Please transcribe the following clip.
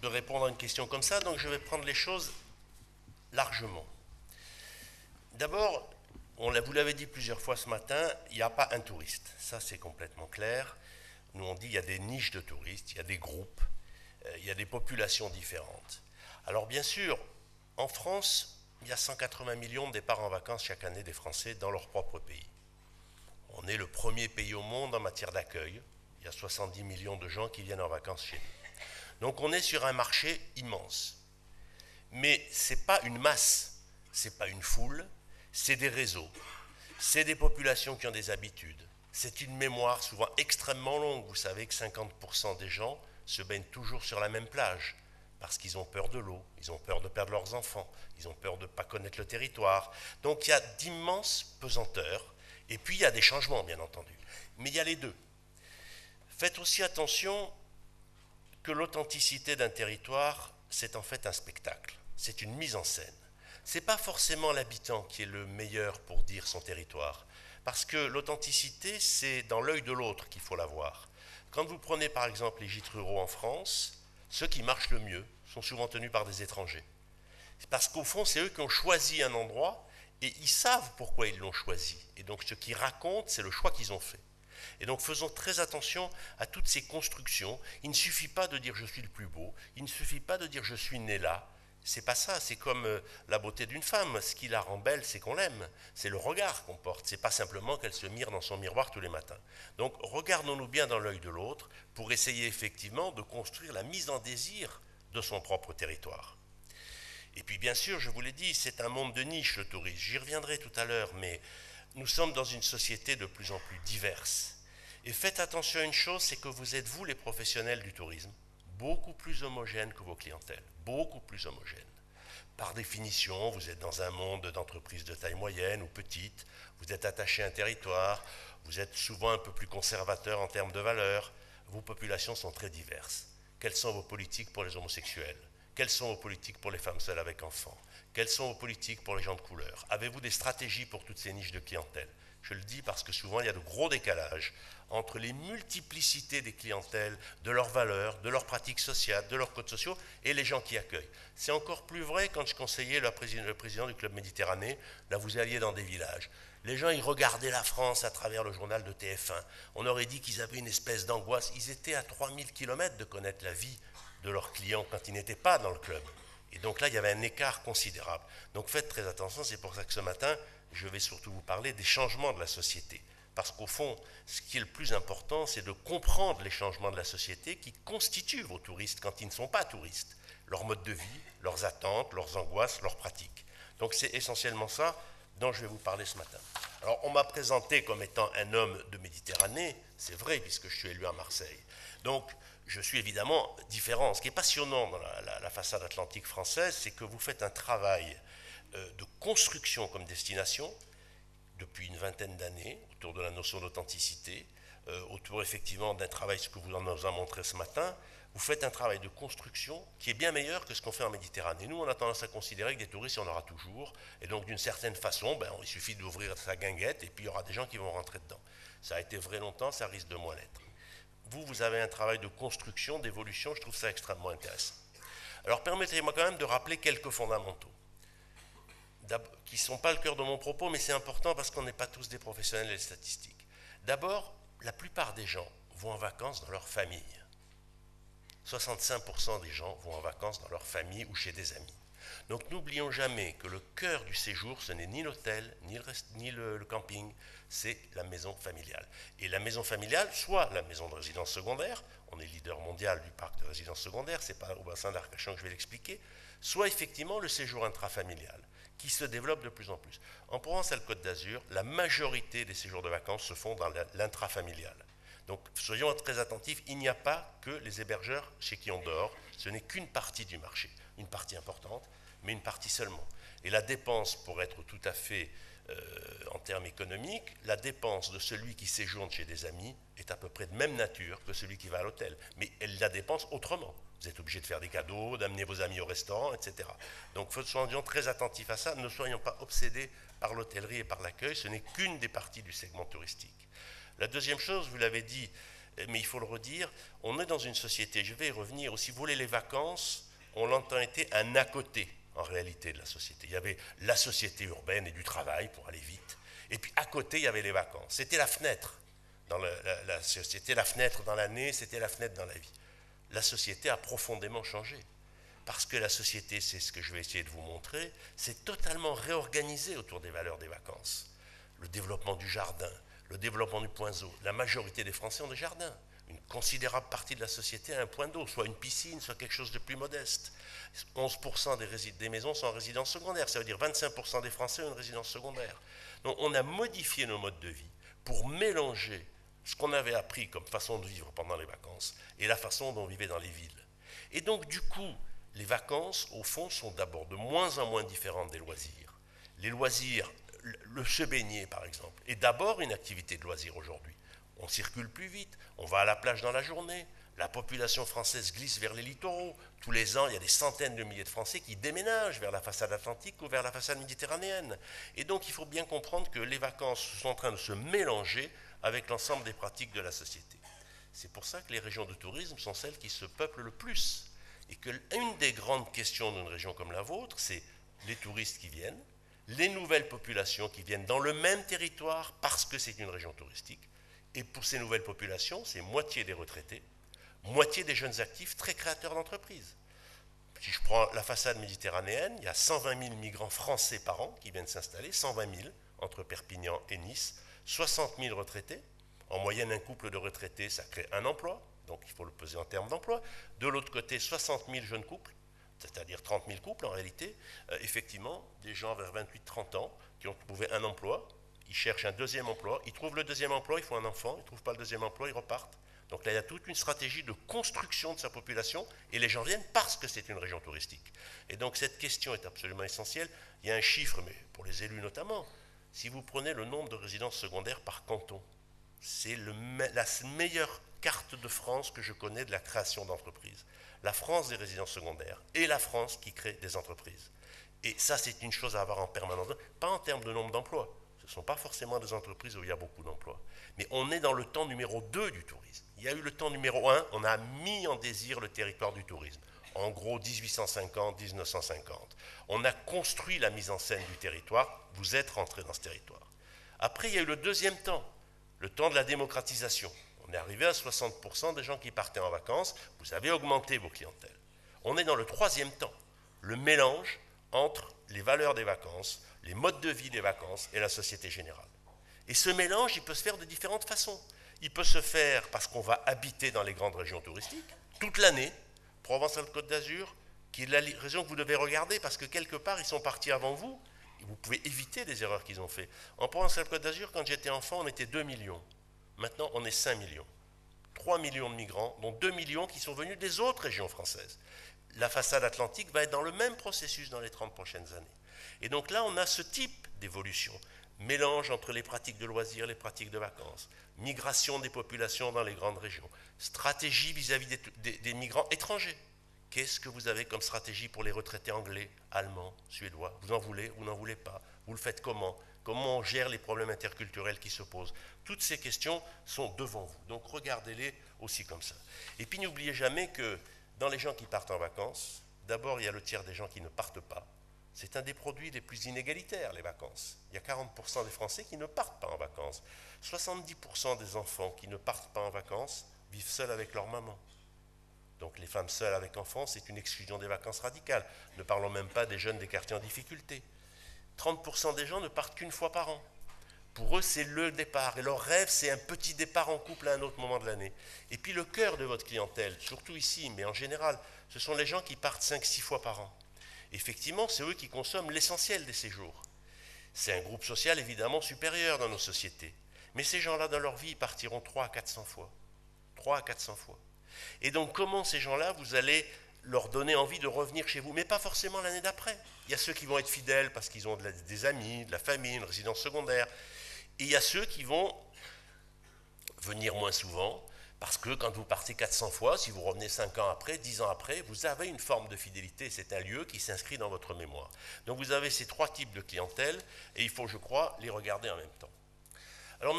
de répondre à une question comme ça, donc je vais prendre les choses largement. D'abord, vous l'avez dit plusieurs fois ce matin, il n'y a pas un touriste. Ça, c'est complètement clair. Nous, on dit qu'il y a des niches de touristes, il y a des groupes, il y a des populations différentes. Alors, bien sûr, en France, il y a 180 millions de départs en vacances chaque année des Français dans leur propre pays. On est le premier pays au monde en matière d'accueil. Il y a 70 millions de gens qui viennent en vacances chez nous. Donc on est sur un marché immense. Mais ce n'est pas une masse, ce n'est pas une foule, c'est des réseaux, c'est des populations qui ont des habitudes, c'est une mémoire souvent extrêmement longue. Vous savez que 50% des gens se baignent toujours sur la même plage parce qu'ils ont peur de l'eau, ils ont peur de perdre leurs enfants, ils ont peur de ne pas connaître le territoire. Donc il y a d'immenses pesanteurs, et puis il y a des changements bien entendu. Mais il y a les deux. Faites aussi attention que l'authenticité d'un territoire, c'est en fait un spectacle, c'est une mise en scène. Ce n'est pas forcément l'habitant qui est le meilleur pour dire son territoire, parce que l'authenticité, c'est dans l'œil de l'autre qu'il faut la voir. Quand vous prenez par exemple les gîtes ruraux en France, ceux qui marchent le mieux sont souvent tenus par des étrangers. Parce qu'au fond, c'est eux qui ont choisi un endroit et ils savent pourquoi ils l'ont choisi. Et donc ce qu'ils racontent, c'est le choix qu'ils ont fait. Et donc faisons très attention à toutes ces constructions. Il ne suffit pas de dire je suis le plus beau, il ne suffit pas de dire je suis né là. C'est pas ça, c'est comme la beauté d'une femme. Ce qui la rend belle, c'est qu'on l'aime. C'est le regard qu'on porte. C'est pas simplement qu'elle se mire dans son miroir tous les matins. Donc regardons-nous bien dans l'œil de l'autre pour essayer effectivement de construire la mise en désir de son propre territoire. Et puis bien sûr, je vous l'ai dit, c'est un monde de niche le tourisme. J'y reviendrai tout à l'heure, mais nous sommes dans une société de plus en plus diverse. Et faites attention à une chose, c'est que vous êtes, vous les professionnels du tourisme, beaucoup plus homogènes que vos clientèles, beaucoup plus homogènes. Par définition, vous êtes dans un monde d'entreprises de taille moyenne ou petite, vous êtes attaché à un territoire, vous êtes souvent un peu plus conservateur en termes de valeurs, vos populations sont très diverses. Quelles sont vos politiques pour les homosexuels? Quelles sont vos politiques pour les femmes seules avec enfants? Quelles sont vos politiques pour les gens de couleur? Avez-vous des stratégies pour toutes ces niches de clientèle? Je le dis parce que souvent il y a de gros décalages entre les multiplicités des clientèles, de leurs valeurs, de leurs pratiques sociales, de leurs codes sociaux et les gens qui accueillent. C'est encore plus vrai quand je conseillais le président du Club Méditerranée. Là, vous alliez dans des villages. Les gens, ils regardaient la France à travers le journal de TF1. On aurait dit qu'ils avaient une espèce d'angoisse. Ils étaient à 3000 km de connaître la vie de leurs clients quand ils n'étaient pas dans le club. Et donc là, il y avait un écart considérable. Donc faites très attention, c'est pour ça que ce matin, je vais surtout vous parler des changements de la société. Parce qu'au fond, ce qui est le plus important, c'est de comprendre les changements de la société qui constituent vos touristes quand ils ne sont pas touristes. Leur mode de vie, leurs attentes, leurs angoisses, leurs pratiques. Donc c'est essentiellement ça dont je vais vous parler ce matin. Alors on m'a présenté comme étant un homme de Méditerranée, c'est vrai puisque je suis élu à Marseille. Donc je suis évidemment différent. Ce qui est passionnant dans la façade atlantique française, c'est que vous faites un travail de construction comme destination depuis une vingtaine d'années autour de la notion d'authenticité, autour effectivement d'un travail, ce que vous nous a montré ce matin. Vous faites un travail de construction qui est bien meilleur que ce qu'on fait en Méditerranée. Nous, on a tendance à considérer que des touristes, il y en aura toujours. Et donc, d'une certaine façon, il suffit d'ouvrir sa guinguette et puis il y aura des gens qui vont rentrer dedans. Ça a été vrai longtemps, ça risque de moins l'être. Vous avez un travail de construction, d'évolution, je trouve ça extrêmement intéressant. Alors, permettez-moi quand même de rappeler quelques fondamentaux qui ne sont pas le cœur de mon propos, mais c'est important parce qu'on n'est pas tous des professionnels des statistiques. D'abord, la plupart des gens vont en vacances dans leur famille. 65% des gens vont en vacances dans leur famille ou chez des amis. Donc n'oublions jamais que le cœur du séjour, ce n'est ni l'hôtel, ni le camping, c'est la maison familiale. Et la maison familiale, soit la maison de résidence secondaire, on est leader mondial du parc de résidence secondaire, c'est pas au bassin d'Arcachon que je vais l'expliquer, soit effectivement le séjour intrafamilial, qui se développe de plus en plus. En Provence-Alpes-Côte d'Azur, la majorité des séjours de vacances se font dans l'intrafamilial. Donc soyons très attentifs, il n'y a pas que les hébergeurs chez qui on dort, ce n'est qu'une partie du marché, une partie importante, mais une partie seulement. Et la dépense, pour être tout à fait en termes économiques, la dépense de celui qui séjourne chez des amis est à peu près de même nature que celui qui va à l'hôtel. Mais elle la dépense autrement. Vous êtes obligé de faire des cadeaux, d'amener vos amis au restaurant, etc. Donc soyons très attentifs à ça, ne soyons pas obsédés par l'hôtellerie et par l'accueil, ce n'est qu'une des parties du segment touristique. La deuxième chose, vous l'avez dit, mais il faut le redire, on est dans une société, je vais y revenir, si vous voulez, les vacances ont longtemps été un à côté, en réalité, de la société. Il y avait la société urbaine et du travail, pour aller vite, et puis à côté, il y avait les vacances. C'était la fenêtre. C'était la fenêtre dans l'année, c'était la fenêtre dans la vie. La société a profondément changé. Parce que la société, c'est ce que je vais essayer de vous montrer, s'est totalement réorganisée autour des valeurs des vacances. Le développement du jardin, le développement du point d'eau. La majorité des Français ont des jardins. Une considérable partie de la société a un point d'eau, soit une piscine, soit quelque chose de plus modeste. 11% des maisons sont en résidence secondaire, ça veut dire 25% des Français ont une résidence secondaire. Donc on a modifié nos modes de vie pour mélanger ce qu'on avait appris comme façon de vivre pendant les vacances et la façon dont on vivait dans les villes. Et donc du coup, les vacances, au fond, sont d'abord de moins en moins différentes des loisirs. Les loisirs, se baigner par exemple, est d'abord une activité de loisir aujourd'hui. On circule plus vite, on va à la plage dans la journée, la population française glisse vers les littoraux. Tous les ans, il y a des centaines de milliers de Français qui déménagent vers la façade atlantique ou vers la façade méditerranéenne. Et donc, il faut bien comprendre que les vacances sont en train de se mélanger avec l'ensemble des pratiques de la société. C'est pour ça que les régions de tourisme sont celles qui se peuplent le plus. Et qu'une des grandes questions d'une région comme la vôtre, c'est les touristes qui viennent, les nouvelles populations qui viennent dans le même territoire parce que c'est une région touristique. Et pour ces nouvelles populations, c'est moitié des retraités, moitié des jeunes actifs très créateurs d'entreprises. Si je prends la façade méditerranéenne, il y a 120 000 migrants français par an qui viennent s'installer, 120 000 entre Perpignan et Nice, 60 000 retraités. En moyenne, un couple de retraités, ça crée un emploi, donc il faut le peser en termes d'emploi. De l'autre côté, 60 000 jeunes couples, c'est-à-dire 30 000 couples en réalité, effectivement, des gens vers 28-30 ans qui ont trouvé un emploi, ils cherchent un deuxième emploi, ils trouvent le deuxième emploi, ils font un enfant, ils ne trouvent pas le deuxième emploi, ils repartent. Donc là, il y a toute une stratégie de construction de sa population et les gens viennent parce que c'est une région touristique. Et donc cette question est absolument essentielle. Il y a un chiffre, mais pour les élus notamment, si vous prenez le nombre de résidences secondaires par canton, c'est la meilleure carte de France que je connais de la création d'entreprises. La France des résidences secondaires et la France qui crée des entreprises. Et ça, c'est une chose à avoir en permanence, pas en termes de nombre d'emplois. Ce ne sont pas forcément des entreprises où il y a beaucoup d'emplois. Mais on est dans le temps numéro 2 du tourisme. Il y a eu le temps numéro 1, on a mis en désir le territoire du tourisme. En gros, 1850-1950. On a construit la mise en scène du territoire, vous êtes rentré dans ce territoire. Après, il y a eu le deuxième temps, le temps de la démocratisation. On est arrivé à 60% des gens qui partaient en vacances, vous avez augmenté vos clientèles. On est dans le troisième temps, le mélange entre les valeurs des vacances, les modes de vie des vacances et la société générale. Et ce mélange, il peut se faire de différentes façons. Il peut se faire parce qu'on va habiter dans les grandes régions touristiques, toute l'année, Provence-Alpes-Côte d'Azur, qui est la région que vous devez regarder parce que quelque part, ils sont partis avant vous, et vous pouvez éviter les erreurs qu'ils ont faites. En Provence-Alpes-Côte d'Azur, quand j'étais enfant, on était 2 millions. Maintenant, on est 5 millions. 3 millions de migrants, dont 2 millions qui sont venus des autres régions françaises. La façade atlantique va être dans le même processus dans les 30 prochaines années. Et donc là, on a ce type d'évolution. Mélange entre les pratiques de loisirs, les pratiques de vacances, migration des populations dans les grandes régions, stratégie vis-à-vis des migrants étrangers. Qu'est-ce que vous avez comme stratégie pour les retraités anglais, allemands, suédois? Vous en voulez, vous n'en voulez pas? Vous le faites comment? Comment on gère les problèmes interculturels qui se posent? Toutes ces questions sont devant vous, donc regardez-les aussi comme ça. Et puis n'oubliez jamais que dans les gens qui partent en vacances, d'abord il y a le tiers des gens qui ne partent pas. C'est un des produits les plus inégalitaires, les vacances. Il y a 40% des Français qui ne partent pas en vacances. 70% des enfants qui ne partent pas en vacances vivent seuls avec leur maman. Donc les femmes seules avec enfants, c'est une exclusion des vacances radicales. Ne parlons même pas des jeunes des quartiers en difficulté. 30% des gens ne partent qu'une fois par an. Pour eux, c'est le départ. Et leur rêve, c'est un petit départ en couple à un autre moment de l'année. Et puis le cœur de votre clientèle, surtout ici, mais en général, ce sont les gens qui partent 5-6 fois par an. Effectivement, c'est eux qui consomment l'essentiel des séjours. C'est un groupe social évidemment supérieur dans nos sociétés. Mais ces gens-là, dans leur vie, partiront 300 à 400 fois. 300 à 400 fois. Et donc, comment ces gens-là, vous allez leur donner envie de revenir chez vous, mais pas forcément l'année d'après. Il y a ceux qui vont être fidèles parce qu'ils ont des amis, de la famille, une résidence secondaire. Et il y a ceux qui vont venir moins souvent, parce que quand vous partez 400 fois, si vous revenez 5 ans après, 10 ans après, vous avez une forme de fidélité. C'est un lieu qui s'inscrit dans votre mémoire. Donc vous avez ces 3 types de clientèle, et il faut, je crois, les regarder en même temps. Alors maintenant,